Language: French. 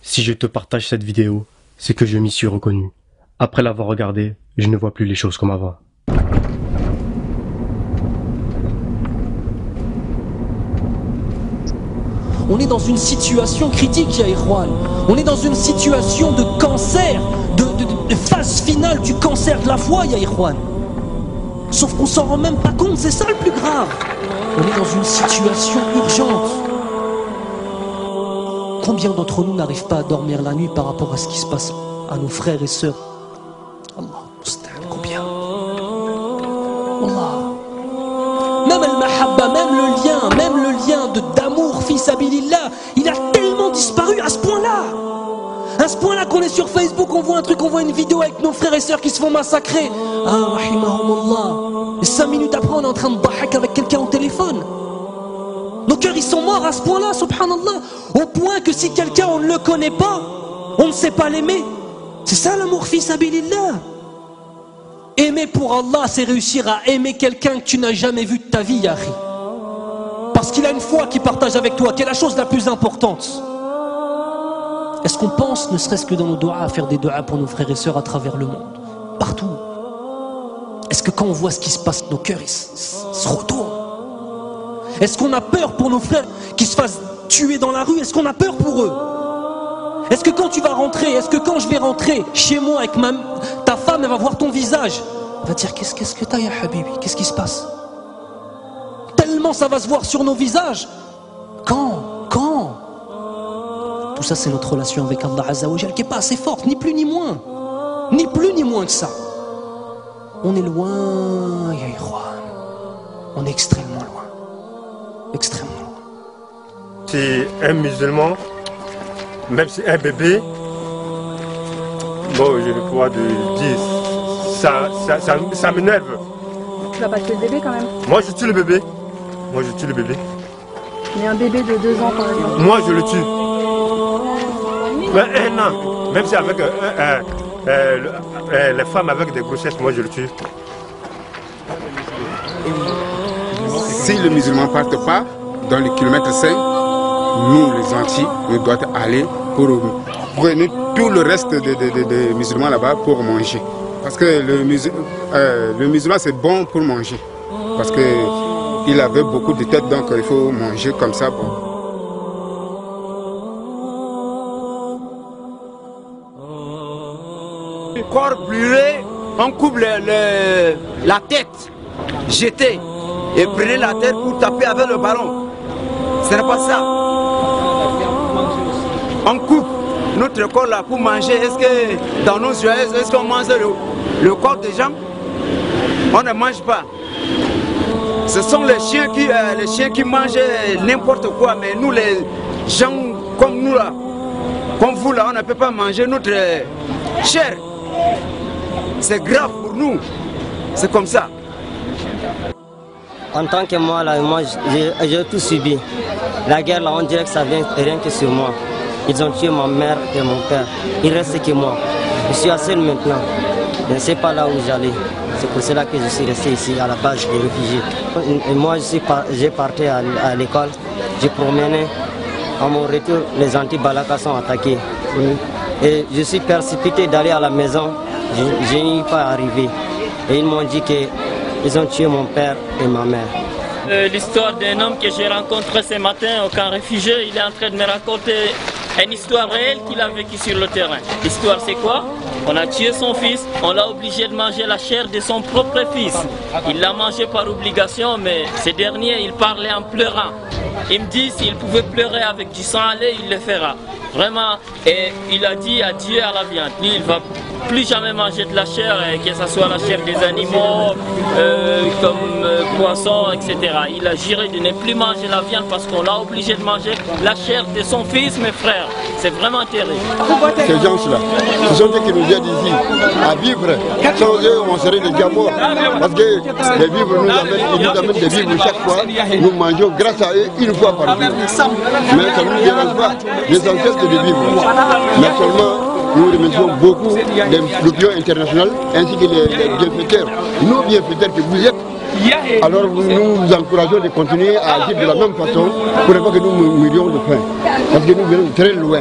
Si je te partage cette vidéo, c'est que je m'y suis reconnu. Après l'avoir regardée, je ne vois plus les choses comme avant. On est dans une situation critique, ya Ikhwan. On est dans une situation de cancer, de phase finale du cancer de la foi, ya Ikhwan. Sauf qu'on s'en rend même pas compte, c'est ça le plus grave. On est dans une situation urgente. Combien d'entre nous n'arrivent pas à dormir la nuit par rapport à ce qui se passe à nos frères et sœurs? Allah, combien? Allah. Même al-mahabba, même le lien d'amour, fils abilillah, il a tellement disparu à ce point-là. À ce point-là qu'on est sur Facebook, on voit un truc, on voit une vidéo avec nos frères et sœurs qui se font massacrer. Ah, rahimahumullah. Et 5 minutes après, on est en train de bahak avec quelqu'un au téléphone. Nos cœurs, ils sont morts à ce point-là, subhanallah. Au point que si quelqu'un, on ne le connaît pas, on ne sait pas l'aimer. C'est ça l'amour, fils abilillah. Aimer pour Allah, c'est réussir à aimer quelqu'un que tu n'as jamais vu de ta vie, Yahri. Parce qu'il a une foi qu'il partage avec toi, qui est la chose la plus importante. Est-ce qu'on pense, ne serait-ce que dans nos doigts, à faire des doigts pour nos frères et sœurs à travers le monde? Partout. Est-ce que quand on voit ce qui se passe, nos cœurs ils se retournent? Est-ce qu'on a peur pour nos frères qui se fassent tuer dans la rue? Est-ce qu'on a peur pour eux? Est-ce que quand tu vas rentrer, est-ce que quand je vais rentrer chez moi avec ta femme, elle va voir ton visage, elle va dire qu'est-ce que t'as, ya Habibi? Qu'est-ce qui se passe? Tellement ça va se voir sur nos visages. Quand tout ça, c'est notre relation avec Allah Azza wa Jal qui n'est pas assez forte, ni plus ni moins. Ni plus ni moins que ça. On est loin, ya Ikhwan. On est extrêmement loin. Extrêmement loin. Si un musulman, même si un bébé, bon, je ne pourrais dire, ça m'énerve. Tu vas pas tuer le bébé quand même? Moi, je tue le bébé. Mais un bébé de 2 ans, par exemple. Moi, je le tue. Mais 1 an, même si avec les femmes avec des grossesses, moi, je le tue. Si le musulman ne part pas dans le kilomètre 5, nous les Antilles, nous devons aller pour prendre tout le reste des musulmans là-bas pour manger. Parce que le musulman c'est bon pour manger. Parce qu'il avait beaucoup de têtes, donc il faut manger comme ça. Bon. Le corps brûlé, on coupe la tête, jeter. Et prenez la tête pour taper avec le ballon. Ce n'est pas ça. On coupe notre corps là pour manger. Est-ce que dans nos yeux, est-ce qu'on mange le corps des gens? On ne mange pas. Ce sont les chiens qui mangent n'importe quoi. Mais nous, les gens comme nous là, comme vous là, on ne peut pas manger notre chair. C'est grave pour nous. C'est comme ça. En tant que moi, là, j'ai tout subi. La guerre, là, on dirait que ça vient rien que sur moi. Ils ont tué ma mère et mon père. Il ne reste que moi. Je suis seul maintenant. Je ne sais pas là où j'allais. C'est pour cela que je suis resté ici, à la base des réfugiés. Et moi, j'ai parti à l'école. J'ai promené. À mon retour, les anti-Balaka sont attaqués. Et je suis précipité d'aller à la maison. Je n'y suis pas arrivé. Et ils m'ont dit qu'ils ont tué mon père et ma mère. L'histoire d'un homme que j'ai rencontré ce matin au camp réfugié, il est en train de me raconter une histoire réelle qu'il a vécue sur le terrain. L'histoire c'est quoi? On a tué son fils, on l'a obligé de manger la chair de son propre fils. Il l'a mangé par obligation, mais ce dernier, il parlait en pleurant. Il me dit s'il pouvait pleurer avec du sang à lait, il le fera. Vraiment, et il a dit adieu à la viande. Lui, il va plus jamais manger de la chair, que ce soit la chair des animaux, comme poissons, etc. Il a juré de ne plus manger la viande parce qu'on l'a obligé de manger la chair de son fils, mes frères. C'est vraiment terrible. Ces gens-là, ce sont eux qui nous aident ici à vivre. Sans eux, on serait déjà morts. Parce que les vivres ils nous amènent des vivres chaque fois. Nous mangeons grâce à eux une fois par jour. Mais ça ne nous dérange pas. L'essentiel c'est de vivre. Mais seulement, nous remercions beaucoup l'opinion internationale ainsi que les bienfaiteurs. Nos bienfaiteurs que vous êtes, alors nous nous encourageons de continuer à agir de la même façon pour ne pas que nous mourions de faim. Parce que nous venons très loin.